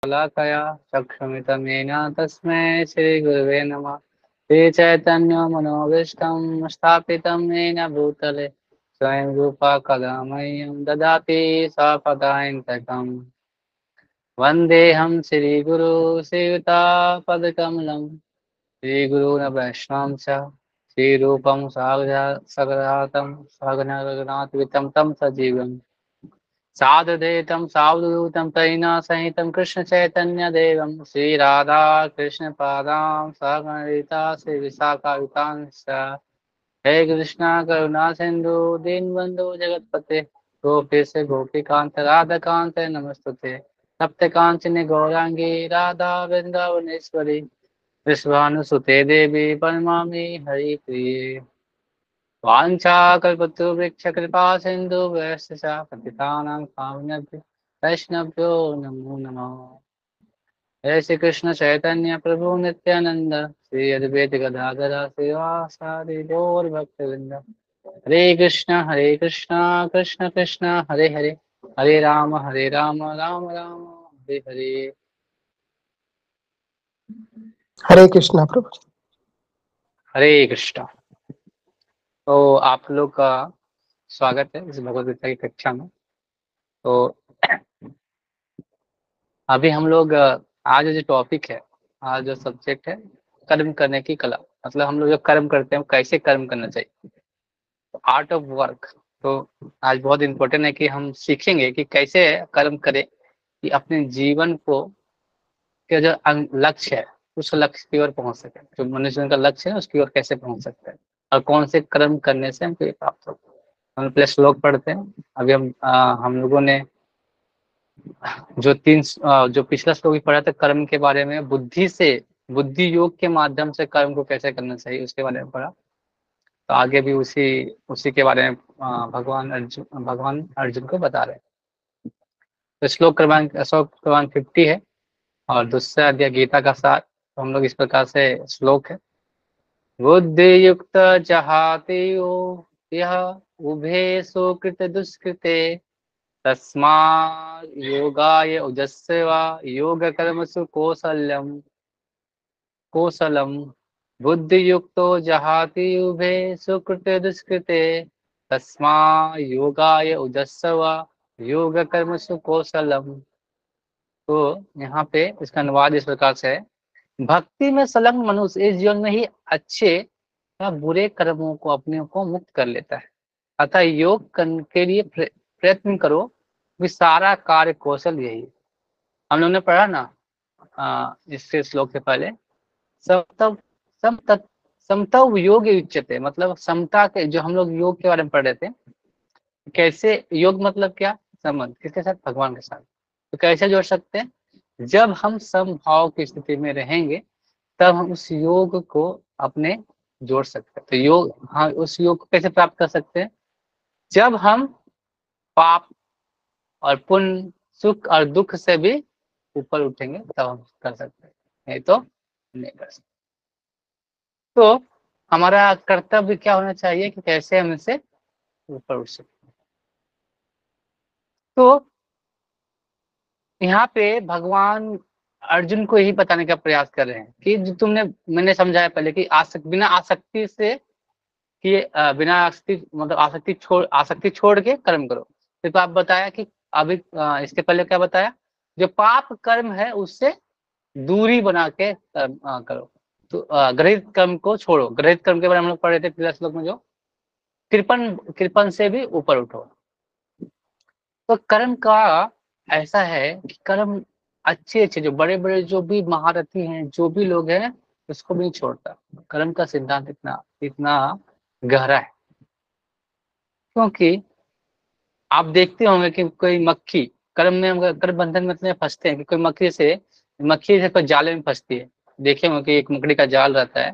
शलाकया चक्षुरुन्मीलितं येन तस्मै श्रीगुरवे नमः। श्रीचैतन्यमनोभीष्टं स्थापितं येन भूतले स्वयं रूपा कदा मह्यं ददाति स्वपदान्तिकम्। वन्देऽहं श्रीगुरो श्रीयुतापदकमलं श्रीगुरून् वैष्णवं च श्रीरूपं साग्रजातं सहगणरघुनाथवितं तं सजीवम् साधुदेतं सावधूतं तैना सहितं कृष्णचैतन्यदेवं श्रीराधा कृष्णपादां सहगणरिता श्रीविशाखावितांश्च। हे कृष्णा करुणा सिंधु दीनबंधु जगतपते गोपेश गोपीकांत राधाकांत नमस्तुते। सप्त कांचन गौरांगी राधा वृंदावनेश्वरी विश्वानुसुते देवी परमामि हरि प्रिये। वाञ्छाकल्पतरुवृक्ष कृपा सिंधु वैश्य पतितानां पावनेभ्यो वैष्णवभ्यो नमो नमः। जय श्री कृष्ण चैतन्य प्रभु नित्यानंद श्री अद्वैत गदाधर श्रीवासादि गौर भक्तवृंद। हरे कृष्ण कृष्ण कृष्ण हरे हरे हरे राम राम राम हरे हरे। हरे कृष्णा प्रभु जी। हरे कृष्ण। तो आप लोग का स्वागत है इस भगवद गीता की कक्षा में। तो अभी हम लोग आज जो टॉपिक है, आज जो सब्जेक्ट है कर्म करने की कला, मतलब हम लोग जो कर्म करते हैं कैसे कर्म करना चाहिए, आर्ट ऑफ वर्क। तो आज बहुत इम्पोर्टेंट है कि हम सीखेंगे कि कैसे कर्म करें कि अपने जीवन को के जो लक्ष्य है उस लक्ष्य की ओर पहुंच सके। जो मनुष्य का लक्ष्य है उसकी ओर कैसे पहुंच सकते हैं और कौन से कर्म करने से हमको ये प्राप्त होगा। हम पहले श्लोक पढ़ते हैं। अभी हम लोगों ने जो पिछला श्लोक भी पढ़ा था कर्म के बारे में, बुद्धि योग के माध्यम से कर्म को कैसे करना चाहिए उसके बारे में पढ़ा। तो आगे भी उसी उसी के बारे में भगवान अर्जुन को बता रहे हैं। तो श्लोक क्रमांक 50 है और दूसरा अध्याय गीता का सार। तो हम लोग इस प्रकार से श्लोक है। बुद्धि युक्त जहाति यह उभे सुकृत दुष्कृते तस्मात् योगाय उजस्व योग कर्मसु कौशलम बुद्धि युक्तो जहाति उभे सुकृते दुष्कृते तस्मात् योगाय उजस्व योग कर्मसु कौशलम। तो यहाँ पे इसका अनुवाद इस प्रकार से है। भक्ति में संलग्न मनुष्य इस जीवन में ही अच्छे या बुरे कर्मों को अपने को मुक्त कर लेता है। अतः योग के लिए प्रयत्न करो। भी सारा कार्य कौशल यही है। हम लोगों ने पढ़ा ना इससे श्लोक से पहले समतव समतत समतव योग उच्यते, मतलब समता के जो हम लोग योग के बारे में पढ़ रहे थे। कैसे योग मतलब क्या, संबंध किसके साथ, भगवान के साथ। तो कैसे जोड़ सकते हैं, जब हम समभाव की स्थिति में रहेंगे तब हम उस योग को अपने जोड़ सकते हैं। तो योग, हाँ, उस योग को कैसे प्राप्त कर सकते हैं, जब हम पाप और पुण्य, सुख और दुख से भी ऊपर उठेंगे तब हम कर सकते हैं, नहीं तो नहीं कर सकते। तो हमारा कर्तव्य क्या होना चाहिए कि कैसे हम इससे ऊपर उठ सकते हैं। तो यहाँ पे भगवान अर्जुन को यही बताने का प्रयास कर रहे हैं कि जो मैंने समझाया पहले कि बिना आसक्ति से कि बिना आसक्ति मतलब आसक्ति छोड़ के कर्म करो। फिर तो आप बताया कि अभी इसके पहले क्या बताया, जो पाप कर्म है उससे दूरी बना के करो। तो गृहित कर्म को छोड़ो। गृहित कर्म के बारे में हम लोग पढ़ रहे थे पिछले श्लोक में, जो कृपन से भी ऊपर उठो। तो कर्म का ऐसा है कि कर्म अच्छे जो बड़े बड़े जो भी महारथी हैं, जो भी लोग हैं, उसको भी नहीं छोड़ता। कर्म का सिद्धांत इतना इतना गहरा है। क्योंकि आप देखते होंगे कि कोई मक्खी कर्म में, कर्म बंधन में फंसते हैं कि कोई मक्खी से कोई जाले में फंसती है। देखे होंगे कि एक मकड़ी का जाल रहता है,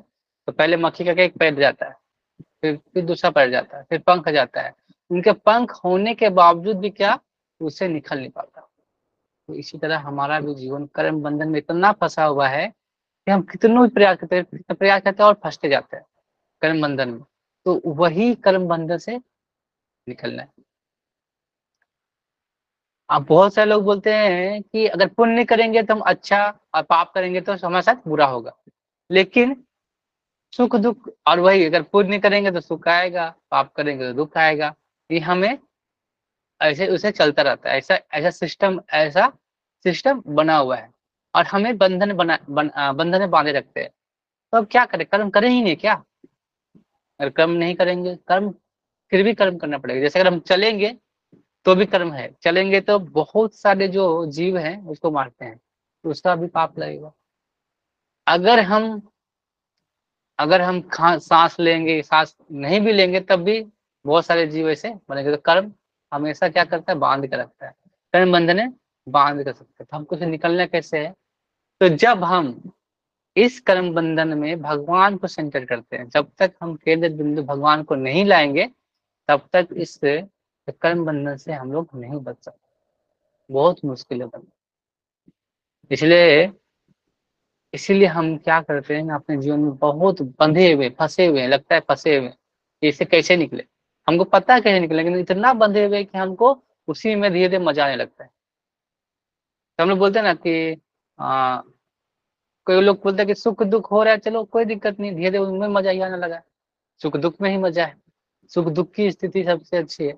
तो पहले मक्खी का एक पैर जाता है, फिर दूसरा पैर जाता है, फिर पंख जाता है। उनके पंख होने के बावजूद भी क्या उससे निकल नहीं पाता। तो इसी तरह हमारा भी जीवन कर्म बंधन में इतना फंसा हुआ है कि हम कितनों भी प्रयास करते हैं और फंसते जाते हैं कर्म बंधन में। तो वही कर्म बंधन से निकलना है। अब बहुत सारे लोग बोलते हैं कि अगर पुण्य करेंगे तो हम अच्छा, और पाप करेंगे तो हमारे साथ बुरा होगा। लेकिन सुख दुख, और वही अगर पुण्य करेंगे तो सुख आएगा, पाप करेंगे तो दुख आएगा। ये हमें ऐसे उसे चलता रहता है, ऐसा ऐसा सिस्टम बना हुआ है। और हमें बंधन में बांधे रखते हैं। तो अब क्या करें, कर्म करें ही नहीं क्या? अगर कर्म नहीं करेंगे, कर्म फिर भी कर्म करना पड़ेगा। जैसे अगर हम चलेंगे तो भी कर्म है, चलेंगे तो बहुत सारे जो जीव हैं उसको मारते हैं, तो उसका भी पाप लगेगा। अगर हम अगर हम सांस लेंगे, सांस नहीं भी लेंगे तब भी बहुत सारे जीव ऐसे बनेंगे। तो कर्म हमेशा क्या करता है, बांध के रखता है। कर्म बंधने बांध कर सकते हैं। तो हमको से निकलना कैसे है? तो जब हम इस कर्म बंधन में भगवान को सेंटर करते हैं, जब तक हम केंद्र बिंदु भगवान को नहीं लाएंगे तब तक इस कर्म बंधन से हम लोग नहीं बच सकते। बहुत मुश्किल है बनना। इसलिए इसीलिए हम क्या करते हैं ना, अपने जीवन में बहुत बंधे हुए, फंसे हुए हैं, लगता है फंसे हुए हैं। इससे कैसे निकले? हमको पता है कैसे निकले, लेकिन इतना बंधे हुए हैं कि हमको उसी में धीरे धीरे मजा आने लगता है। तो हम लोग बोलते हैं ना कि आ, कोई लोग बोलते हैं कि सुख दुख हो रहा है, चलो कोई दिक्कत नहीं, धीरे धीरे उनमें मजा ही आने लगा है। सुख दुख में ही मजा है। सुख दुख की स्थिति सबसे अच्छी है।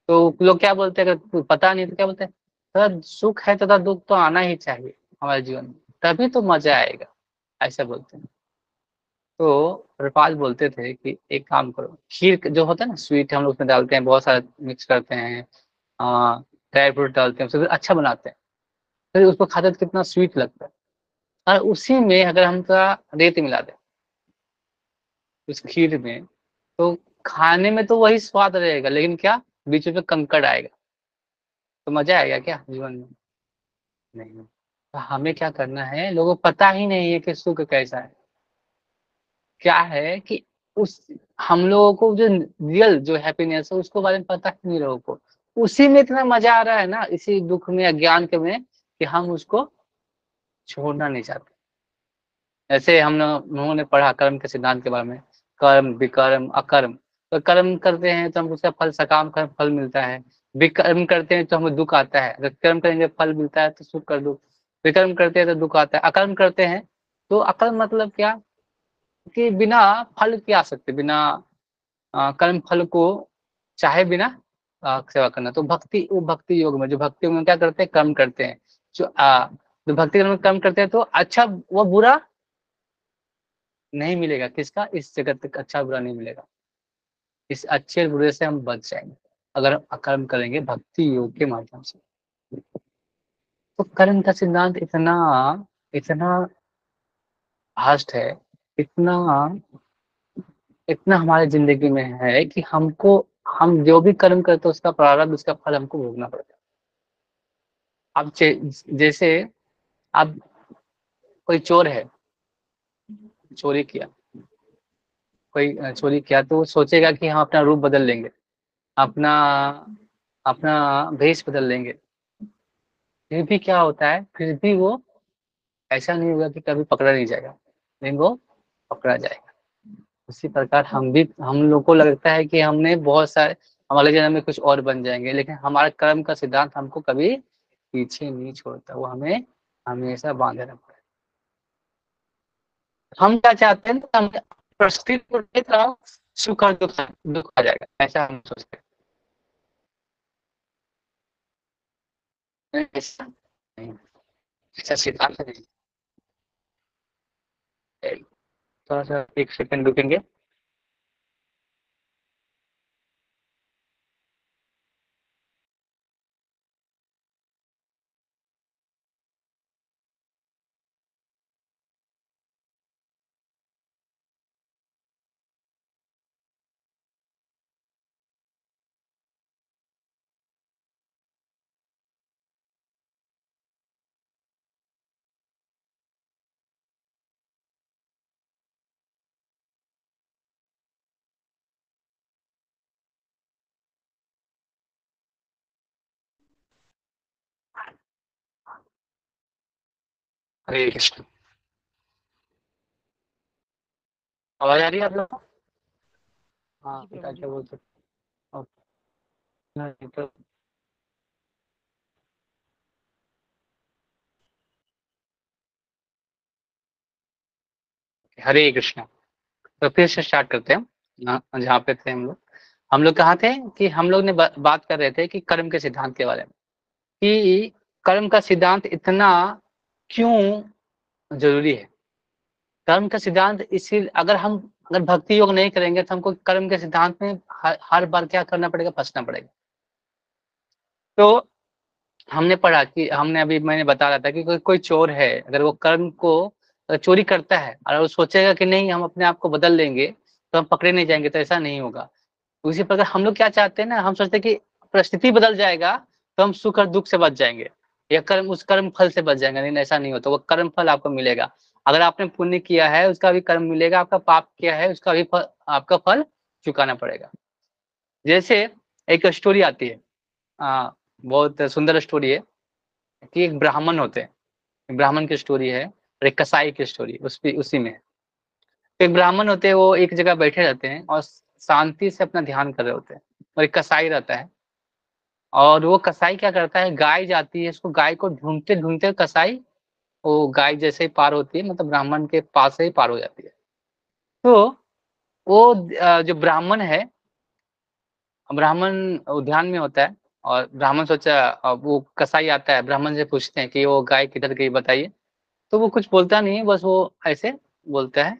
तो लोग क्या बोलते हैं, अगर पता नहीं तो क्या बोलते हैं, थोड़ा सुख है तथा दुख तो आना ही चाहिए हमारे जीवन में, तभी तो मजा आएगा, ऐसा बोलते हैं। तो प्रभुपाद बोलते थे कि एक काम करो, खीर जो होता है ना, स्वीट हम लोग उसमें डालते हैं, बहुत सारा मिक्स करते हैं, ड्राई फ्रूट डालते हैं, उसको अच्छा बनाते हैं, फिर उसको खाते तो कितना स्वीट लगता है। और उसी में अगर हम थोड़ा रेत मिला दें उस खीर में, तो खाने में तो वही स्वाद रहेगा, लेकिन क्या, बीच में कंकड़ आएगा। तो मजा आएगा क्या जीवन में? नहीं। तो हमें क्या करना है, लोगों को पता ही नहीं है कि सुख कैसा है। क्या है कि उस हम लोगों को जो रियल जो हैप्पीनेस है उसको बारे में पता ही नहीं लोगों को। उसी में इतना मजा आ रहा है ना, इसी दुख में, अज्ञान के में, कि हम उसको छोड़ना नहीं चाहते। ऐसे हम लोगों ने पढ़ा कर्म के सिद्धांत के बारे में, कर्म विकर्म अकर्म। तो कर्म करते हैं तो हमको उसका फल, सकाम कर्म फल मिलता है। विकर्म करते हैं तो हमें दुख आता है, अगर कर्म करेंगे फल मिलता है तो सुख कर दुख। विकर्म करते हैं तो दुख आता है। अकर्म करते हैं तो अकर्म मतलब क्या, कि बिना फल के आ सकते, बिना कर्म फल को चाहे बिना सेवा करना। तो भक्ति, वो भक्ति योग में, जो भक्ति योग में क्या करते हैं, कर्म करते हैं। जो जो भक्ति योग में कर्म करते हैं तो अच्छा वो बुरा नहीं मिलेगा, किसका, इस जगत का अच्छा बुरा नहीं मिलेगा। इस अच्छे बुरे से हम बच जाएंगे अगर हम कर्म करेंगे भक्ति योग के माध्यम से। तो कर्म का सिद्धांत इतना इतना भास्ट है, इतना इतना हमारे जिंदगी में है कि हमको, हम जो भी कर्म करते हैं उसका प्रारब्ध, उसका फल हमको भोगना पड़ता है। अब जैसे अब कोई चोर है, चोरी किया, कोई चोरी किया तो वो सोचेगा कि हम अपना रूप बदल लेंगे, अपना अपना भेष बदल लेंगे। फिर भी क्या होता है, फिर भी वो ऐसा नहीं होगा कि कभी पकड़ा नहीं जाएगा, लेकिन वो पकड़ा जाएगा। उसी प्रकार हम लोग को लगता है कि हमने बहुत सारे, हमारे जन्म में कुछ और बन जाएंगे, लेकिन हमारा कर्म का सिद्धांत हमको कभी पीछे नहीं छोड़ता, वो हमें हमेशा बांधे रखता है। हम क्या चाहते हैं, हम परिस्थिति को देख रहा हूँ, सुख और दुख दुख आ जाएगा, ऐसा हम सोचते हैं। ऐसा नहीं, ऐसा सिद्धांत नहीं है। थोड़ा सा एक सेकंड रुकेंगे। हरे कृष्ण। आवाज आ रही है आप लोग को? हाँ, जी प्रभु पिता जी। क्या बोलते हैं? नहीं, तो हरे कृष्णा। तो फिर से स्टार्ट करते हैं जहाँ पे थे हम लोग कहाँ थे कि हम लोग ने बात कर रहे थे कि कर्म के सिद्धांत के बारे में, कि कर्म का सिद्धांत इतना क्यों जरूरी है। कर्म का सिद्धांत इसी अगर भक्ति योग नहीं करेंगे तो हमको कर्म के सिद्धांत में हर बार क्या करना पड़ेगा, फंसना पड़ेगा। तो हमने पढ़ा कि मैंने बता रहा था कि कोई चोर है, अगर वो कर्म को चोरी करता है और वो सोचेगा कि नहीं हम अपने आप को बदल लेंगे तो हम पकड़े नहीं जाएंगे, तो ऐसा नहीं होगा। उसी प्रकार हम लोग क्या चाहते हैं ना, हम सोचते हैं कि परिस्थिति बदल जाएगा तो हम सुख और दुख से बच जाएंगे या उस कर्म फल से बच जाएंगे। नहीं, ऐसा नहीं होता। वो कर्म फल आपको मिलेगा। अगर आपने पुण्य किया है उसका भी कर्म मिलेगा, आपका पाप किया है उसका भी आपका फल चुकाना पड़ेगा। जैसे एक स्टोरी आती है, बहुत सुंदर स्टोरी है कि एक ब्राह्मण होते हैं, ब्राह्मण की स्टोरी है और एक कसाई की स्टोरी उसी में है। तो एक ब्राह्मण होते हैं, वो एक जगह बैठे रहते हैं और शांति से अपना ध्यान कर रहे होते हैं, और एक कसाई रहता है। और वो कसाई क्या करता है, गाय जाती है, उसको गाय को ढूंढते ढूंढते कसाई वो गाय जैसे ही पार होती है, मतलब ब्राह्मण के पास से ही पार हो जाती है। तो वो जो ब्राह्मण है, ब्राह्मण उद्यान में होता है और ब्राह्मण सोचा, वो कसाई आता है, ब्राह्मण से पूछते हैं कि वो गाय किधर गई बताइए। तो वो कुछ बोलता नहीं है, बस वो ऐसे बोलता है,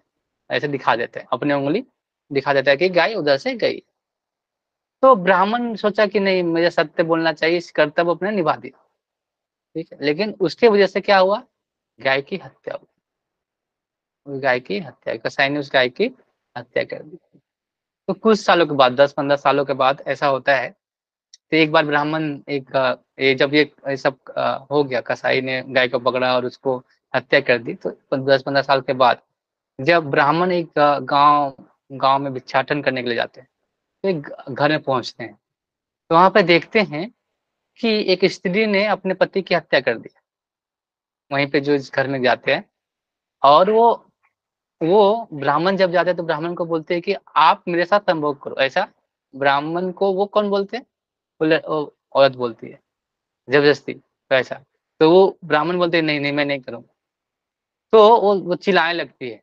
ऐसे दिखा देता है, अपनी उंगली दिखा देता है कि गाय उधर से गई। तो ब्राह्मण सोचा कि नहीं, मुझे सत्य बोलना चाहिए, इस कर्तव्य अपने निभा दिया। ठीक है, लेकिन उसके वजह से क्या हुआ, गाय की हत्या हुई। उस गाय की हत्या, कसाई ने उस गाय की हत्या कर दी। तो कुछ सालों के बाद, 10-15 सालों के बाद ऐसा होता है। तो एक बार ब्राह्मण जब ये सब हो गया, कसाई ने गाय को पकड़ा और उसको हत्या कर दी, तो 10-15 साल के बाद जब ब्राह्मण एक गांव गांव में भिक्षाटन करने के लिए जाते हैं, तो एक घर में पहुंचते हैं। तो वहां पे देखते हैं कि एक स्त्री ने अपने पति की हत्या कर दी। वहीं पे जो इस घर में जाते हैं, और वो ब्राह्मण जब जाते हैं तो ब्राह्मण को बोलते हैं कि आप मेरे साथ संभोग करो, ऐसा ब्राह्मण को वो कौन बोलते हैं, वो औरत बोलती है जबरदस्ती, तो ऐसा। तो वो ब्राह्मण बोलते हैं नहीं नहीं मैं नहीं करूँगा। तो वो चिल्लाने लगती है।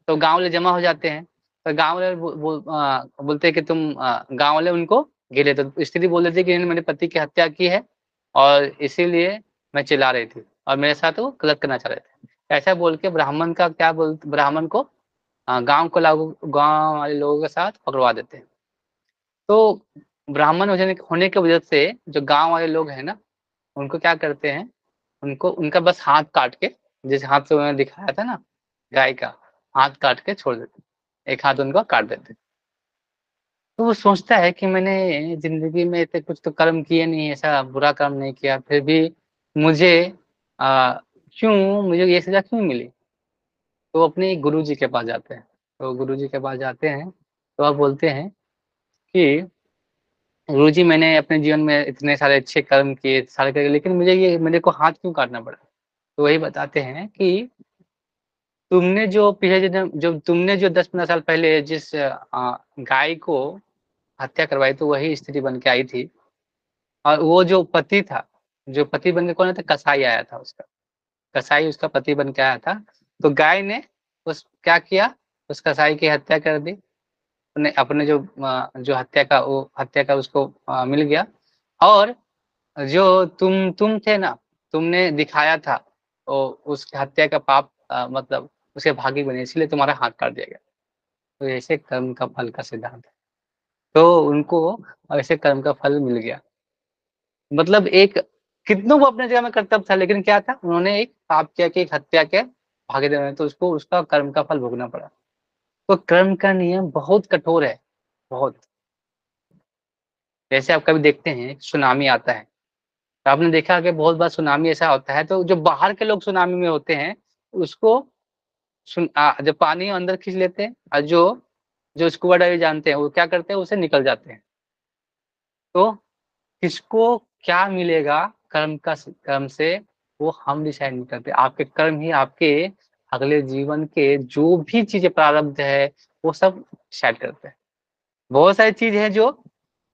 तो गांव वाले जमा हो जाते हैं। तो गांव वाले बोलते हैं कि तुम गांव वाले उनको घेरे। तो स्त्री बोल देती है कि इन्होंने मेरे पति की हत्या की है और इसीलिए मैं चिल्ला रही थी और मेरे साथ वो गलत करना चाह रहे थे। ऐसा बोल के ब्राह्मण को गांव वाले लोगों के साथ पकड़वा देते हैं। तो ब्राह्मण होने की वजह से जो गांव वाले लोग हैं ना, उनको क्या करते हैं, उनको उनका बस हाथ काट के, जिस हाथ से उन्होंने दिखाया था ना गाय का, हाथ काट के छोड़ देते, एक हाथ उनका काट देते। तो वो सोचता है कि मैंने जिंदगी में इतने कुछ तो कर्म किए नहीं, ऐसा बुरा कर्म नहीं किया, फिर भी मुझे आ, क्यों मुझे ये सजा क्यों मिली। तो वो अपने गुरु जी के पास जाते हैं। तो गुरु जी के पास जाते हैं तो आप बोलते हैं कि गुरुजी मैंने अपने जीवन में इतने सारे अच्छे कर्म किए, सारे करे, लेकिन मेरे को हाथ क्यों काटना पड़ा। तो वही बताते हैं कि तुमने जो पिछले जन्म जो तुमने जो 10-15 साल पहले जिस गाय को हत्या करवाई, तो वही स्त्री बन के आई थी। और वो जो पति था, जो पति बन के कौन था, कसाई आया था उसका, कसाई उसका पति बन के आया था। तो गाय ने उस क्या किया, उस कसाई की हत्या कर दी। अपने अपने जो हत्या का उसको मिल गया। और जो तुम थे ना, तुमने दिखाया था वो उसकी हत्या का पाप, मतलब उसके भागी बने, इसलिए तुम्हारा हाथ काट दिया गया। तो ऐसे कर्म का फल का सिद्धांत है। तो उनको ऐसे कर्म का फल मिल गया। मतलब एक कितनों को अपने जगह में कर्तव्य था, लेकिन क्या था, उन्होंने एक पाप किया कि एक हत्या के भागे देने, तो उसको उसका कर्म का फल भोगना पड़ा। तो कर्म का नियम बहुत कठोर है, बहुत। जैसे आप कभी देखते हैं सुनामी आता है, तो आपने देखा कि बहुत बार सुनामी ऐसा होता है, तो जो बाहर के लोग सुनामी में होते हैं उसको जब पानी अंदर खींच लेते हैं, और जो जो स्कूबा डाइवर जानते हैं वो क्या करते हैं, उसे निकल जाते हैं। तो किसको क्या मिलेगा कर्म से, वो हम डिसाइड नहीं करते। आपके कर्म ही आपके अगले जीवन के जो भी चीजें प्रारब्ध है वो सब डिसाइड करते हैं। बहुत सारी चीज है जो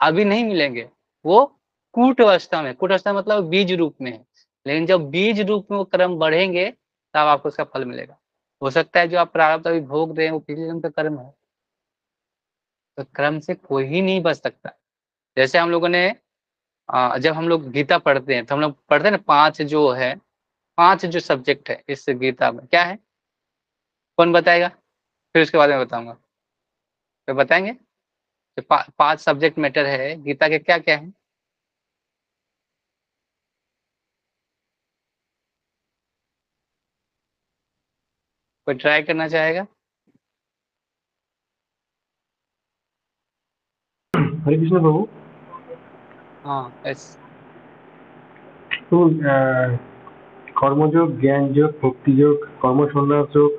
अभी नहीं मिलेंगे, वो कूट अवस्था मतलब बीज रूप में है। लेकिन जब बीज रूप में वो कर्म बढ़ेंगे तब आपको उसका फल मिलेगा। हो सकता है जो आप प्रारब्ध अभी भोग रहे हैं वो पिछले जन्म का कर्म है, तो कर्म से कोई ही नहीं बच सकता। जैसे हम लोगों ने जब हम लोग गीता पढ़ते हैं तो हम लोग पढ़ते हैं ना, 5 जो है, 5 जो सब्जेक्ट है इस गीता में क्या है, कौन बताएगा? फिर उसके बाद में बताऊंगा, तो बताएंगे जो 5 सब्जेक्ट मैटर है गीता के, क्या क्या है? कोई ट्राई करना चाहेगा? हरे कृष्ण प्रभु। हाँ यस। तो কর্মযোগ, জ্ঞান যোগ, ভক্তি যোগ, কর্মসন্ন্যাস যোগ।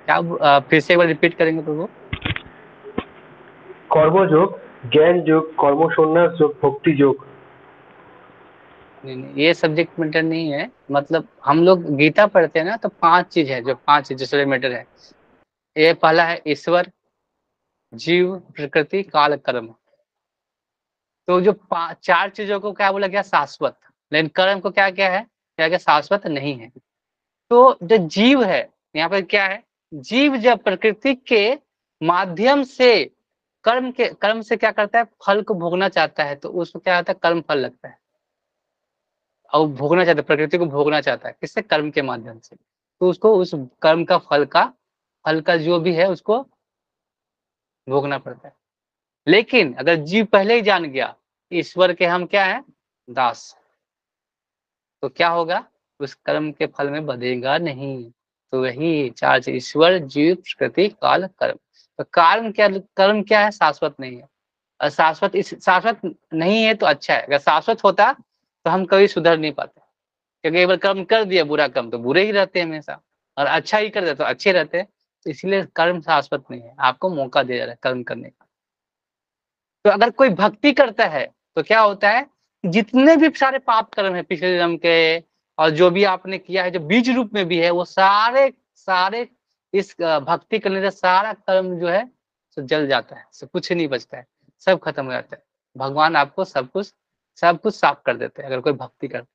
क्या फिर से एक बार रिपीट करेंगे तो वो? কর্মযোগ, জ্ঞান যোগ, কর্মসন্ন্যাস যোগ, ভক্তি যোগ। नहीं नहीं, ये सब्जेक्ट मैटर नहीं है। मतलब हम लोग गीता पढ़ते हैं ना, तो 5 चीज है, जो 5 चीज जो मैटर है। ये पहला है ईश्वर, जीव, प्रकृति, काल, कर्म। तो जो 4 चीजों को क्या बोला गया? शाश्वत। लेकिन कर्म को क्या क्या है? क्या क्या शाश्वत नहीं है। तो जो जीव है, यहाँ पर क्या है? जीव जब प्रकृति के माध्यम से कर्म से क्या करता है? फल को भोगना चाहता है, तो उसको क्या आता है? कर्म फल लगता है। और भोगना चाहता है, प्रकृति को भोगना चाहता है, किससे? कर्म के माध्यम से। तो उसको उस कर्म का फल का जो भी है उसको भोगना पड़ता है। लेकिन अगर जीव पहले ही जान गया ईश्वर के हम क्या है? दास, तो क्या होगा? उस कर्म के फल में बधेगा नहीं। तो वही 4 चीज, ईश्वर, जीव, प्रकृति, काल, कर्म। तो कर्म क्या है? शाश्वत नहीं है। और शाश्वत नहीं है तो अच्छा है। अगर शाश्वत होता तो हम कभी सुधर नहीं पाते, क्योंकि एक बार कर्म कर दिया बुरा कर्म तो बुरे ही रहते हैं हमेशा, और अच्छा ही कर दिया तो अच्छे रहते हैं। तो इसलिए कर्म शाश्वत नहीं है, आपको मौका दिया जा रहा है कर्म करने का। तो अगर कोई भक्ति करता है तो क्या होता है? जितने भी सारे पाप कर्म है पिछले जन्म के, और जो भी आपने किया है जो बीज रूप में भी है, वो सारे सारे इस भक्ति करने से सारा कर्म जो है तो जल जाता है, सब कुछ नहीं बचता है, सब खत्म हो जाता है। भगवान आपको सब कुछ साफ कर देते हैं अगर कोई भक्ति करता है।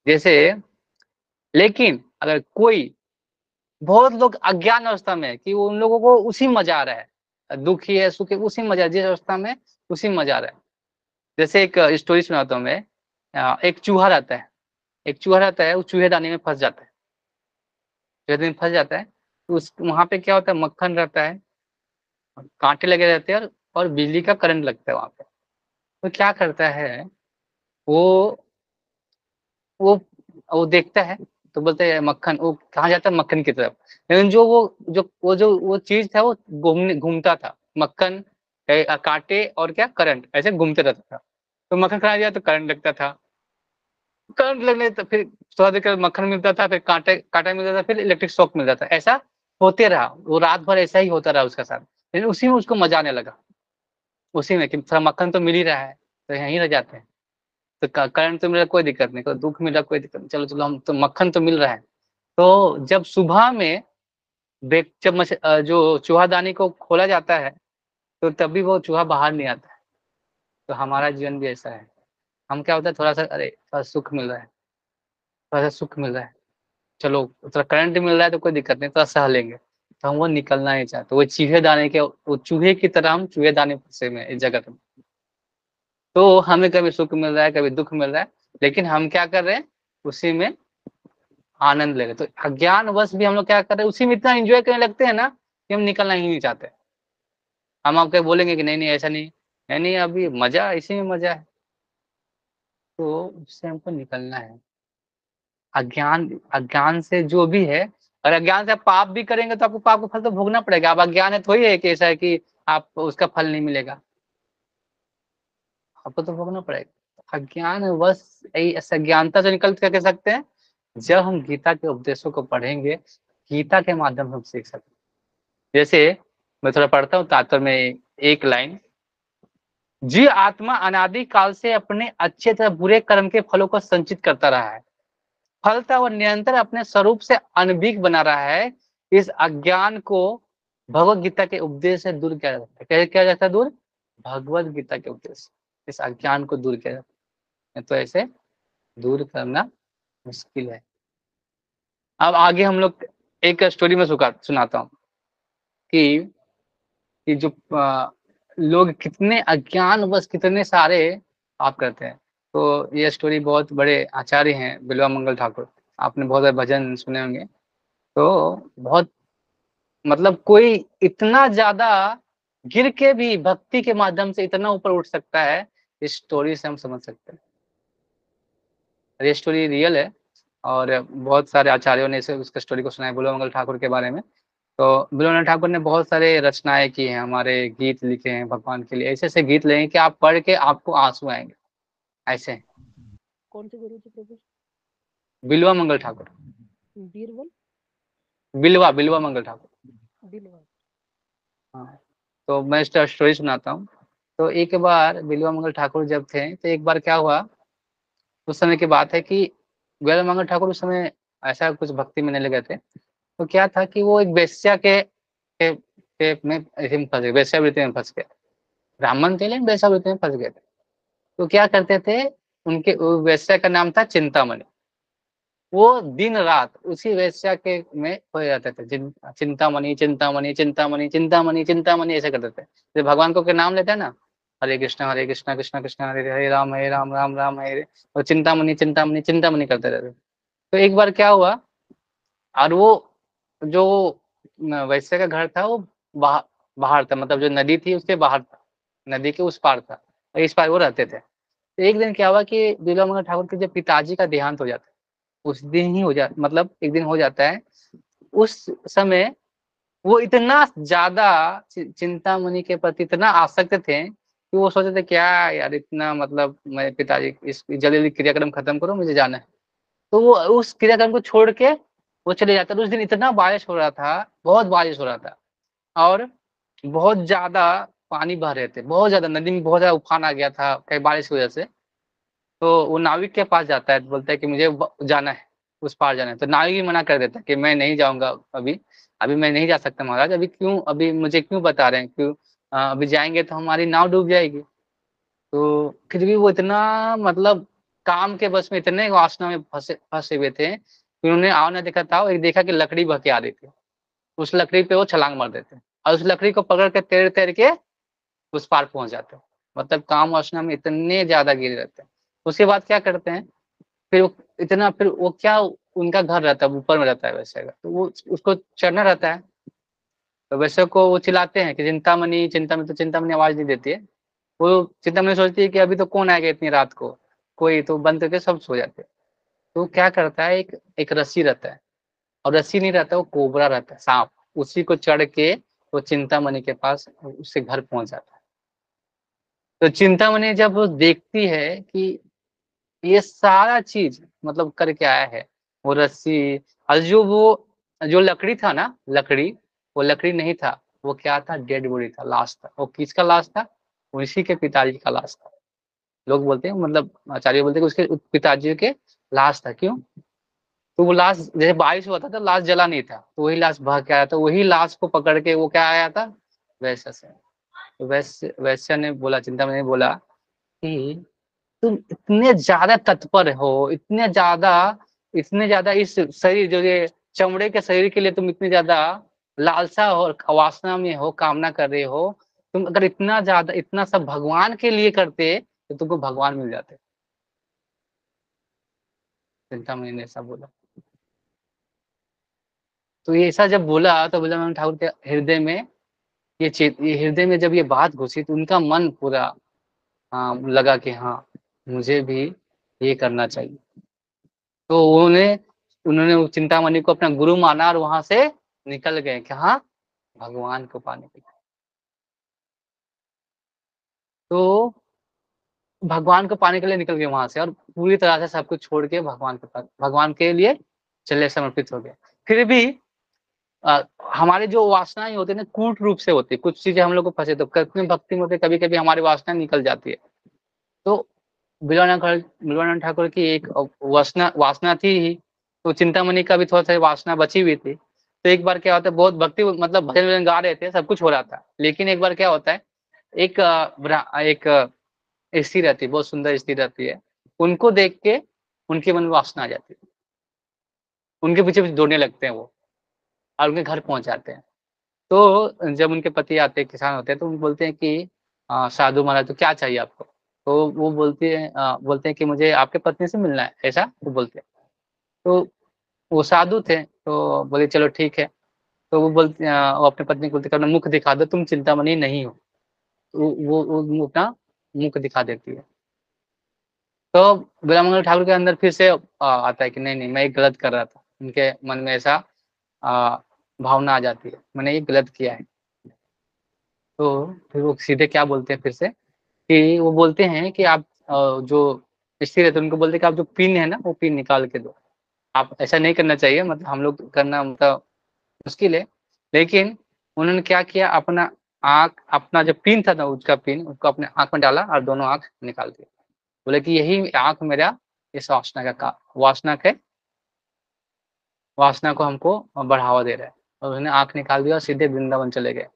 जैसे, लेकिन अगर कोई, बहुत लोग अज्ञान अवस्था में है कि उन लोगों को उसी मजा आ रहा है, दुखी है सुखी उसी मजा, जिस अवस्था में उसी मजा आ रहा है। जैसे एक स्टोरी सुनाता हूँ मैं। एक चूहा रहता है, वो चूहेदानी में फंस जाता है। चूहेदानी में फंस जाता है, तो उस वहां पे क्या होता है? मक्खन रहता है, कांटे लगे रहते हैं, और बिजली का करंट लगता है वहां पे। तो क्या करता है वो वो वो देखता है, तो बोलते हैं मक्खन, वो कहाँ जाता है? मक्खन की तरफ। लेकिन वो चीज था, वो घूमता था। मक्खन, कांटे और क्या, करंट ऐसे घूमते रहता था। तो मक्खन खाया जाए तो करंट लगता था, करंट लगने तो फिर थोड़ा देर के मक्खन मिलता था, फिर कांटे कांटा मिलता था, फिर इलेक्ट्रिक शॉक मिलता था। ऐसा होते रहा, वो रात भर ऐसा ही होता रहा उसका साथ। लेकिन उसी में उसको मजा आने लगा, उसी में कि थोड़ा मक्खन तो मिल ही रहा है, तो यहीं रह जाते हैं। तो करंट तो मिला, कोई दिक्कत नहीं, कोई दुख मिला, कोई दिक्कत नहीं, चलो चलो, हम तो मक्खन तो मिल रहा है। तो जब सुबह में जब जो चूहादानी को खोला जाता है, तो तभी वो चूहा बाहर नहीं आता है। तो हमारा जीवन भी ऐसा है। हम क्या होता है, थोड़ा सा, अरे थोड़ा सुख मिल रहा है, थोड़ा सा सुख मिल रहा है, चलो थोड़ा करंट मिल रहा है तो कोई दिक्कत नहीं, थोड़ा सह लेंगे। तो हम वो निकलना नहीं चाहते, वो चूहे की तरह हम चूहे दाने फंसे में इस जगत में। तो हमें कभी सुख मिल रहा है, कभी दुख मिल रहा है, लेकिन हम क्या कर रहे हैं? उसी में आनंद ले रहे। तो अज्ञान वश भी हम लोग क्या कर रहे हैं? उसी में इतना एंजॉय करने लगते हैं ना कि हम निकलना ही नहीं चाहते। हम आपको बोलेंगे कि नहीं नहीं ऐसा नहीं, नहीं नहीं अभी मजा, इसी में मजा है। तो उससे हमको निकलना है। अज्ञान अज्ञान से जो भी है, और अज्ञान से आप पाप भी करेंगे तो आपको पाप का फल तो भोगना पड़ेगा। अब अज्ञान है थोड़ी है कि ऐसा है कि आप उसका फल नहीं मिलेगा, आपको तो भोगना पड़ेगा। अज्ञान वश, इस अज्ञानता से निकल के कह सकते हैं, जब हम गीता के उपदेशों को पढ़ेंगे, गीता के माध्यम से हम सीख सकते हैं। जैसे मैं थोड़ा पढ़ता हूँ तात्पर्य में, एक लाइन। जी आत्मा अनादि काल से अपने अच्छे तथा बुरे कर्म के फलों को संचित करता रहा है, फलता और निरंतर अपने स्वरूप से अनभिज्ञ बना रहा है। इस अज्ञान को भगवत गीता के उपदेश से दूर किया जा सकता है। कैसे किया जाता है दूर? भगवत गीता के उपदेश। इस अज्ञान को दूर किया जाता है, तो ऐसे दूर करना मुश्किल है। अब आगे हम लोग एक स्टोरी में सुनाता हूँ कि जो लोग कितने अज्ञानवश कितने सारे पाप करते हैं। तो ये स्टोरी बहुत बड़े आचार्य हैं बिल्वा मंगल ठाकुर, आपने बहुत सारे भजन सुने होंगे। तो बहुत मतलब कोई इतना ज्यादा गिर के भी भक्ति के माध्यम से इतना ऊपर उठ सकता है, इस स्टोरी से हम समझ सकते हैं। ये स्टोरी रियल है और बहुत सारे आचार्यों ने इसे उसका स्टोरी को सुना है बिल्वा मंगल ठाकुर के बारे में। तो बिल्वा ठाकुर ने बहुत सारे रचनाएं की हैं, हमारे गीत लिखे हैं भगवान के लिए, ऐसे ऐसे गीत लेंगे कि आप पढ़ के आपको आंसू आएंगे ऐसे। कौन से गुरु जी प्रभु? बिल्वा मंगल ठाकुर, बीरबल, बिल्वा बिल्वा मंगल ठाकुर। बिलवा। हाँ, तो मैं स्टोरी सुनाता हूँ। तो एक बार बिल्वा मंगल ठाकुर जब थे, तो एक बार क्या हुआ, उस समय की बात है कि बिल्वा मंगल ठाकुर उस समय ऐसा कुछ भक्ति में नहीं लगे थे। तो क्या था कि वो एक वेश्या के में इसी में फंस गए, वेश्यावृत्ति में फंस गए। ब्राह्मण थे लेकिन वेश्यावृत्ति में फंस गए थे। तो क्या करते थे, उनके वेश्या का नाम था चिंतामणि। वो दिन रात उसी वेश्या के में खोए रहते थे, चिंतामणि चिंतामणि चिंतामणि चिंतामणि चिंतामणि ऐसे करते थे। जब भगवान को के नाम लेते हैं ना, हरे कृष्ण कृष्ण कृष्ण हरे हरे, हरे राम राम राम हरे हरे, और चिंतामणि चिंतामणि चिंतामणि करते रहते। तो एक बार क्या हुआ, और वो जो वैश्य का घर था वो बाहर था, मतलब जो नदी थी उसके बाहर था, नदी के उस पार था, और इस पार वो रहते थे। तो एक दिन क्या हुआ कि बिल्वा मंगल ठाकुर के जब पिताजी का देहांत हो जाता है, उस दिन ही हो जाता, मतलब एक दिन हो जाता है, उस समय वो इतना ज्यादा चिंतामणि के प्रति इतना आसक्त थे कि वो सोचते थे क्या यार इतना, मतलब मैं पिताजी इस जल्दी क्रियाक्रम खत्म करो, मुझे जाना है। तो वो उस क्रियाक्रम को छोड़ के वो चले जाते। उस दिन इतना बारिश हो रहा था, बहुत बारिश हो रहा था, और बहुत ज्यादा पानी बह रहे थे, बहुत ज्यादा नदी में बहुत ज्यादा उफान आ गया था कई बारिश की वजह से। तो वो नाविक के पास जाता है, बोलता है कि मुझे जाना है, उस पार जाना है। तो नाविक भी मना कर देता है कि मैं नहीं जाऊंगा, अभी अभी मैं नहीं जा सकता महाराज, अभी क्यों, अभी मुझे क्यों बता रहे हैं, क्यों अभी जाएंगे तो हमारी नाव डूब जाएगी। तो फिर भी वो इतना मतलब काम के बस में इतने वासना में फंसे फंसे हुए थे कि उन्होंने आओ ना देखा था, एक देखा कि लकड़ी बह के आ रही थी, उस लकड़ी पे वो छलांग मार देते और उस लकड़ी को पकड़ के तैर तैर के उस पार पहुंच जाते हैं। मतलब काम वासना में इतने ज्यादा गिरे रहते हैं। उसके बाद क्या करते हैं, फिर वो इतना, फिर वो क्या, उनका घर रहता है ऊपर में रहता है वैसे का, तो वो उसको चढ़ना रहता है। तो वैसे को वो चिल्लाते हैं कि चिंतामणि चिंतामणि, तो चिंतामणि आवाज नहीं देती है। वो चिंतामणि सोचती है कि अभी तो कौन आएगा इतनी रात को, कोई तो बंद करके सब सो जाते हैं। तो क्या करता है, एक एक रस्सी रहता है, और रस्सी नहीं रहता, वो कोबरा रहता है, सांप, उसी को चढ़ के वो चिंतामणि के पास उससे घर पहुंच जाता है। तो चिंतामणि जब वो देखती है कि ये सारा चीज मतलब करके आया है, वो रस्सी, और जो लकड़ी था ना, लकड़ी, वो लकड़ी नहीं था, वो क्या था, डेड बॉडी था, लाश था। वो किसका लाश था, उसी के पिताजी का लाश था। लोग बोलते हैं, मतलब आचार्य बोलते हैं कि उसके पिताजी के लाश था। क्यों, तो वो लाश जैसे बारिश हुआ था तो लाश जला नहीं था, तो वही लाश बह के आया था, वही लाश को पकड़ के वो क्या आया था, वैसा से। तो वैश्य ने बोला, चिंतामणि ने बोला कि तुम इतने ज्यादा तत्पर हो, इतने ज्यादा इस शरीर, जो ये चमड़े के शरीर के लिए तुम इतनी ज्यादा लालसा और वासना में हो, कामना कर रहे हो। तुम अगर इतना ज्यादा, इतना सब भगवान के लिए करते तो तुमको भगवान मिल जाते। चिंतामणि ने ऐसा बोला। तो ये ऐसा जब बोला तो बिल्वा ठाकुर के हृदय में ये हृदय में जब ये बात घुसी, तो उनका मन पूरा, हाँ, लगा कि हाँ मुझे भी ये करना चाहिए। तो उन्होंने उस चिंतामणि को अपना गुरु माना और वहां से निकल गए कि हाँ, भगवान को पाने के लिए। तो भगवान को पाने के लिए निकल गए वहां से, और पूरी तरह से सब कुछ छोड़ के भगवान के पास, भगवान के लिए चले, समर्पित हो गए। फिर भी हमारे जो वासनाएं होती है ना, कूट रूप से होती है, कुछ चीजें हम लोग को फंसे, तो कितने भक्ति में होते, कभी कभी हमारी वासना निकल जाती है। तो बिल्वानंद ठाकुर की एक वासना वासना थी ही, तो चिंतामणि का भी थोड़ा सा वासना बची हुई थी। तो एक बार क्या होता है, बहुत भक्ति, मतलब भजन वजन गा रहे थे, सब कुछ हो रहा था, लेकिन एक बार क्या होता है, एक स्त्री रहती है, बहुत सुंदर स्त्री रहती है, उनको देख के उनके मन में वासना आ जाती है, उनके पीछे पीछे दौड़ने लगते हैं वो और उनके घर पहुंच जाते हैं। तो जब उनके पति आते हैं, किसान होते हैं, तो उनको बोलते हैं कि साधु महाराज तो क्या चाहिए आपको? तो वो बोलते हैं कि मुझे आपके पत्नी से मिलना है, ऐसा वो बोलते हैं। तो वो साधु थे, तो बोले चलो ठीक है। तो वो अपने पत्नी को बोलते कि अपना मुख दिखा दो, तुम चिंतामणि नहीं हो। तो वो अपना मुख दिखा देती है। तो बिलामंगल ठाकुर के अंदर फिर से आता है कि नहीं नहीं, मैं ये गलत कर रहा था। उनके मन में ऐसा आ, भावना आ जाती है, मैंने ये गलत किया है। तो फिर वो सीधे क्या बोलते हैं फिर से, कि वो बोलते हैं कि आप जो स्त्री रहते हैं उनको बोलते हैं कि आप जो पिन है ना, वो पिन निकाल के दो। आप ऐसा नहीं करना चाहिए, मतलब हम लोग करना मतलब मुश्किल है, लेकिन उन्होंने क्या किया, अपना आँख, अपना जो पिन था ना, उसका पिन उसको अपने आँख में डाला और दोनों आँख निकाल दिया। बोले कि यही आँख मेरा इस वासना को हमको बढ़ावा दे रहा है। और उन्होंने आँख निकाल दिया और सीधे वृंदावन चले गए।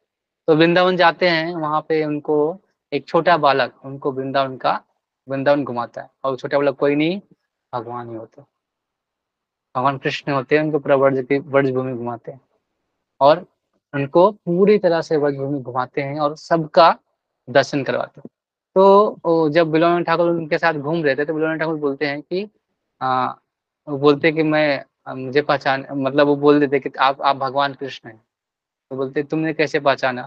तो वृंदावन जाते हैं, वहां पे उनको एक छोटा बालक उनको वृंदावन घुमाता है, और छोटा बालक कोई नहीं, भगवान ही होते हैं, भगवान कृष्ण होते हैं। उनको पूरा ब्रज भूमि घुमाते हैं और उनको पूरी तरह से ब्रज भूमि घुमाते हैं और सबका दर्शन करवाते हैं। तो जब बिलोन ठाकुर उनके साथ घूम रहे थे, तो बिलोन ठाकुर बोलते हैं कि वो बोलते कि मैं मुझे पहचान, मतलब वो बोल देते कि आप भगवान कृष्ण हैं। तो बोलते तुमने कैसे पहचाना?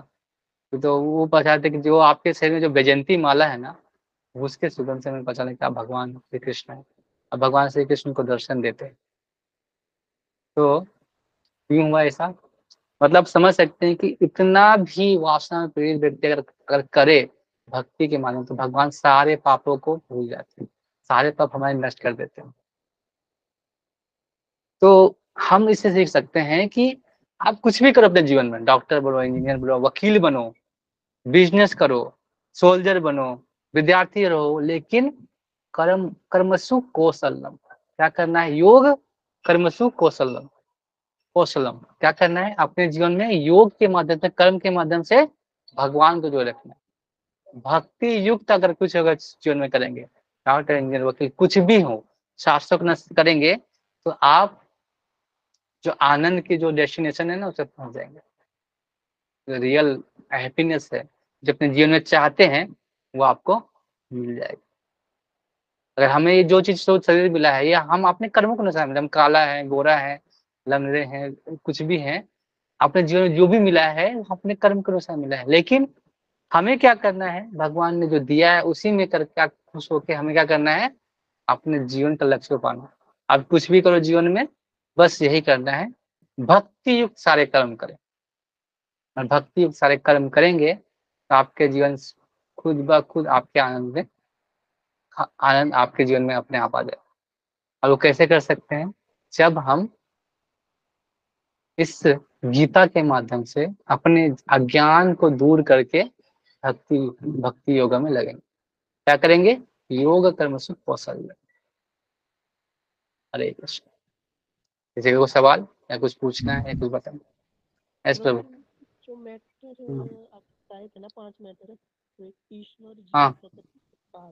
तो वो पहचानते कि जो आपके शरीर में जो बैजंती माला है ना, उसके सुगंध से मैं पहचाना कि आप भगवान श्री कृष्ण है। अब भगवान श्री कृष्ण को दर्शन देते हैं। तो क्यों हुआ ऐसा? मतलब समझ सकते हैं कि इतना भी वासना में पीड़ित व्यक्ति अगर करे भक्ति के माध्यम, तो भगवान सारे पापों को भूल जाते हैं, सारे पाप हमारे नष्ट कर देते हैं। तो हम इससे सीख सकते हैं कि आप कुछ भी करो अपने जीवन में, डॉक्टर बनो, इंजीनियर बनो, वकील बनो, बिजनेस करो, सोल्जर बनो, विद्यार्थी रहो, लेकिन कर्मसु कौशलम, क्या करना है? योग कर्मसु कौशलम। कौशलम क्या करना है? अपने जीवन में योग के माध्यम से, कर्म के माध्यम से भगवान को जोड़े रखना है। भक्ति युक्त अगर कुछ अगर जीवन में करेंगे, डॉक्टर इंजीनियर वकील कुछ भी हो, शास्त्रों को नष्ट करेंगे, तो आप जो आनंद की जो डेस्टिनेशन है ना, उसे पहुंच जाएंगे। जो रियल हैप्पीनेस है, जो अपने जीवन में चाहते हैं, वो आपको मिल जाएगी। अगर हमें ये जो चीज सोच शरीर मिला है, या हम अपने कर्मों को अनुसार मिला, हम काला है, गोरा है, लंगड़े हैं, कुछ भी हैं, अपने जीवन में जो भी मिला है वो अपने कर्म के अनुसार मिला है। लेकिन हमें क्या करना है? भगवान ने जो दिया है उसी में कर क्या खुश होके हमें क्या करना है? अपने जीवन का लक्ष्य पाना। अब कुछ भी करो जीवन में, बस यही करना है, भक्ति युक्त सारे कर्म करें। और भक्ति युक्त सारे कर्म करेंगे तो आपके जीवन खुद ब खुद आपके आनंद आपके जीवन में अपने आप आ जाए। और वो कैसे कर सकते हैं? जब हम इस गीता के माध्यम से अपने अज्ञान को दूर करके भक्ति भक्ति योगा में लगेंगे। क्या करेंगे? योग कर्म से कौशल। हरे कृष्ण। किसी को सवाल या कुछ पूछना है या कुछ बताना? यस प्रभु। जो मैटर हम्म, आप बताए थे ना, 5 मैटर, तो एक ईश्वर, जीव, हाँ, प्रकृति, काल।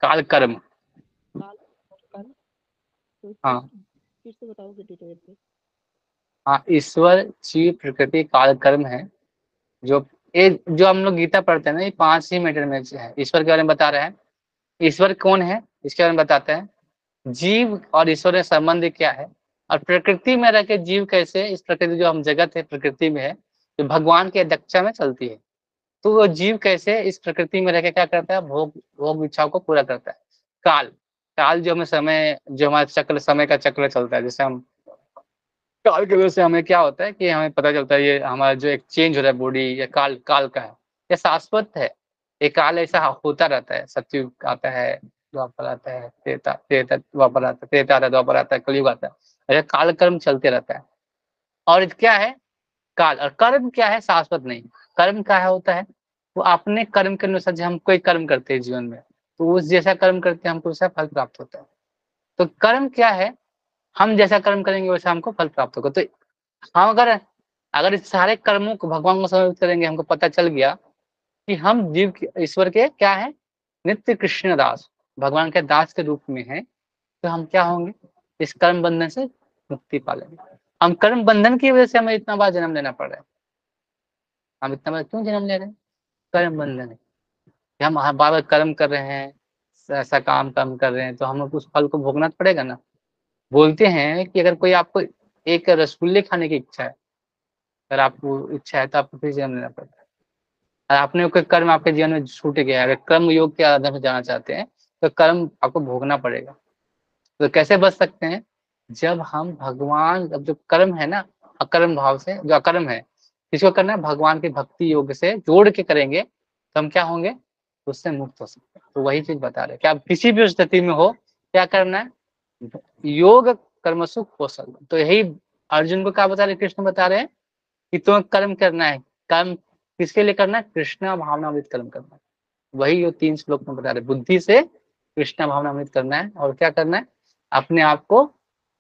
काल कर्म। काल और कर्म, तो इसको हाँ फिर से बताओगे डिटेल में? हाँ, ईश्वर जीव प्रकृति काल कर्म है। जो ये जो हम लोग गीता पढ़ते हैं ना, ये 5 ही मैटर में से है। ईश्वर के बारे में बता रहे हैं, ईश्वर कौन है इसके बारे में बताते हैं। जीव और ईश्वर में संबंध क्या है, और प्रकृति में रह के जीव कैसे, इस प्रकृति जो हम जगत है प्रकृति में है, जो भगवान के अध्यक्षता में चलती है, तो वो जीव कैसे इस प्रकृति में रह के क्या करता है? भोग भोग इच्छाओं को पूरा करता है। काल, काल जो हमें समय, जो हमारा चक्र, समय का चक्र चलता है, जैसे हम काल की वजह से हमें क्या होता है कि हमें पता चलता है ये हमारा जो एक चेंज हो रहा है बॉडी, ये काल काल का है, ये शाश्वत है। ये काल ऐसा होता रहता है, सतयुग आता है, द्वापर आता है, त्रेता त्रेता द्वापर आता है, त्रेता आता है, द्वापर आता है, कलयुग आता है, ऐसे काल कर्म चलते रहता है। और क्या है? काल। और कर्म क्या है? शाश्वत नहीं। कर्म क्या है होता है? वो अपने कर्म के अनुसार, जब हम कोई कर्म करते हैं जीवन में, तो उस जैसा कर्म करते हैं हमको वैसा फल प्राप्त होता है। तो कर्म क्या है? हम जैसा कर्म करेंगे वैसा हमको फल प्राप्त होगा। तो हम अगर अगर इस सारे कर्मों को भगवान को समर्पित करेंगे, हमको पता चल गया कि हम जीव ईश्वर के क्या है? नित्य कृष्ण दास, भगवान के दास के रूप में है, तो हम क्या होंगे, इस कर्म बंधन से मुक्ति पा लेंगे। हम कर्म बंधन की वजह से हमें इतना बार जन्म लेना पड़ रहा है। हम इतना बार क्यों जन्म ले रहे हैं? कर्म बंधन है कि हम बार बार कर्म कर रहे हैं, ऐसा काम कर रहे हैं, तो हमें उस फल को भोगना तो पड़ेगा ना। बोलते हैं कि अगर कोई आपको एक रसगुल्ले खाने की इच्छा है, अगर आपको इच्छा है तो आपको फिर जन्म लेना पड़ता है। और आपने कोई कर्म आपके जीवन में छूट गया है, अगर कर्म योग के आधार में जाना चाहते हैं तो कर्म आपको भोगना पड़ेगा। तो कैसे बच सकते हैं? जब हम भगवान, अब जो कर्म है ना, अकर्म भाव से, जो अकर्म है किसको करना है, भगवान की भक्ति योग से जोड़ के करेंगे तो हम क्या होंगे, उससे मुक्त हो सकते हैं। तो वही चीज बता रहे हैं कि आप किसी भी स्थिति में हो, क्या करना है, योग कर्म सुख कौशल। तो यही अर्जुन को क्या बता रहे, कृष्ण बता रहे हैं कि तुम्हें कर्म करना है। कर्म किसके लिए करना है? कृष्ण भावनामृत कर्म करना है। वही जो 3 श्लोक में बता रहे, बुद्धि से कृष्ण भावनामृत करना है, और क्या करना है, अपने आप को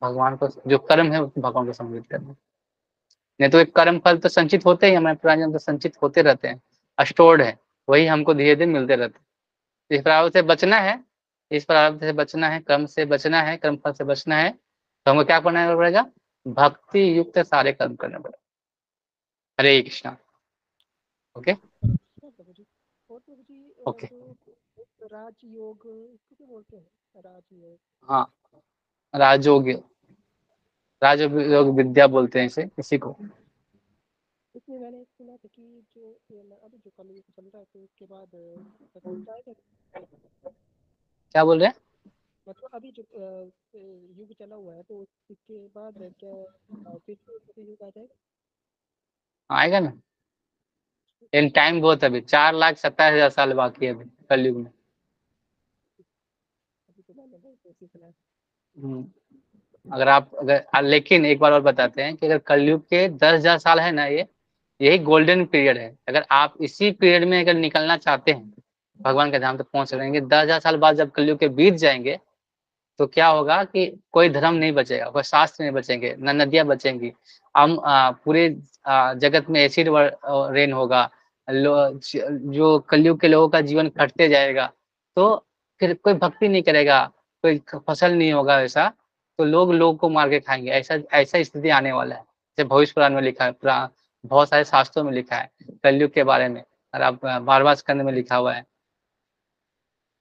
भगवान को, जो कर्म है उसको भगवान को समर्पित करना है। नहीं तो एक कर्म फल तो संचित होते ही, हमारे पुराने जन्म तो संचित होते रहते हैं, अस्टोर्ड है, वही हमको धीरे धीरे मिलते रहते हैं। इस प्रारब्ध से बचना है, इस प्रारब्ध से बचना है, कर्म से बचना है, कर्म फल से बचना है, तो हमको क्या करना पड़ेगा, भक्ति युक्त सारे कर्म करने पड़ेगा। हरे कृष्णा। ओके अच्छा प्रभु जी। और प्रभु जी ओके। जो राजयोग इसको क्या बोलते हैं, राजयोग? हाँ, राजयोग, राजयोग विद्या बोलते हैं इसे, इसी को। इसमें मैंने सुना था कि जो अभी जो कलयुग चल रहा है तो उसके बाद सतयुग आएगा। क्या बोल रहे हैं? मतलब अभी जो युग चला हुआ है तो इसके बाद क्या फिर से सतयुग आ जाएगा? आएगा ना, लेकिन टाइम बहुत है, अभी 4,27,000 साल बाकी है अभी कलयुग में। अभी तो मैंने बहुत कोशिश सुना है। अगर आप, अगर लेकिन एक बार और बताते हैं कि अगर कलयुग के 10,000 साल है ना, ये यही गोल्डन पीरियड है। अगर आप इसी पीरियड में अगर निकलना चाहते हैं, भगवान के धाम तक पहुंच सकेंगे। 10,000 साल बाद जब कलयुग के बीत जाएंगे, तो क्या होगा कि कोई धर्म नहीं बचेगा, कोई शास्त्र नहीं बचेंगे, न नदियां बचेंगी। हम पूरे जगत में एसिड रेन होगा, जो कलयुग के लोगों का जीवन कटते जाएगा, तो फिर कोई भक्ति नहीं करेगा, कोई फसल नहीं होगा ऐसा, तो लोग को मार के खाएंगे। ऐसा ऐसा स्थिति आने वाला है, जैसे भविष्य पुराण में लिखा है, बहुत सारे शास्त्रों में लिखा है कलयुग के बारे में, और आप 12वां स्कंद में लिखा हुआ है।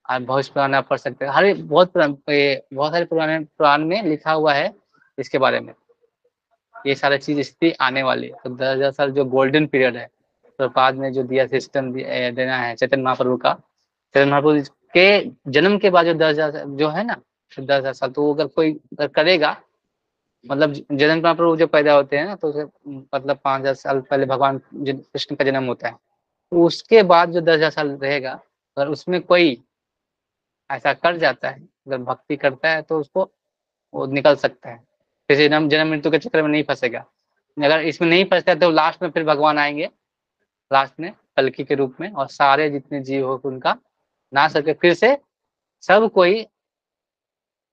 आप भविष्य पुराण आप पढ़ सकते हैं, हर बहुत सारे पुराने पुराण में लिखा हुआ है इसके बारे में। ये सारी चीज स्थिति आने वाली है। तो 10,000 साल जो गोल्डन पीरियड है, तो बाद में जो दिया सिस्टम देना है चैतन्य महाप्रभु का, चैतन्य महाप्रभु के जन्म के बाद जो 10,000 जो है ना, 10,000 साल, तो अगर कोई अगर करेगा, मतलब जन्म महाप्रभु जो पैदा होते हैं ना, तो मतलब 5,000 साल पहले भगवान कृष्ण का जन्म होता है, तो उसके बाद जो 10,000 साल रहेगा, अगर उसमें कोई ऐसा कर जाता है, अगर भक्ति करता है, तो उसको वो निकल सकता है, फिर जन्म जन्म मृत्यु के चक्कर में नहीं फंसेगा। अगर इसमें नहीं फंसता है तो लास्ट में फिर भगवान आएंगे, लास्ट में कल्कि के रूप में, और सारे जितने जीव हो उनका नाश करके फिर से सब कोई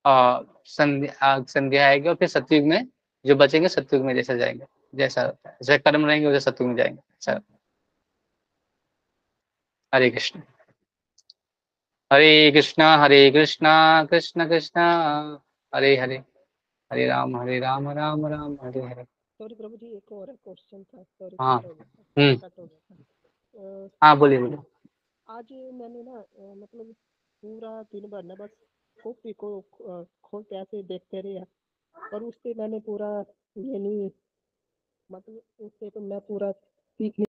संध्या आएगी, और फिर सतयुग में जो बचेंगे सतयुग में जैसा जाएंगे, जैसा जैसे कर्म रहेंगे वैसे सतयुग में जाएंगे। अच्छा, हरे कृष्ण। हरे कृष्णा कृष्ण कृष्ण हरे हरे, हरे राम राम राम हरे हरे। सॉरी प्रभु जी, एक और क्वेश्चन था, सॉरी हाँ। कट हो गया था। हम्म। कट हो गया था। हाँ, बोलिए बोलिए। आज मैंने ना मतलब पूरा दिन भर ना बस कॉपी को खोल के ऐसे देखते रहे, पर उससे मैंने पूरा ये नहीं, मतलब उससे तो मैं पूरा सीख नहीं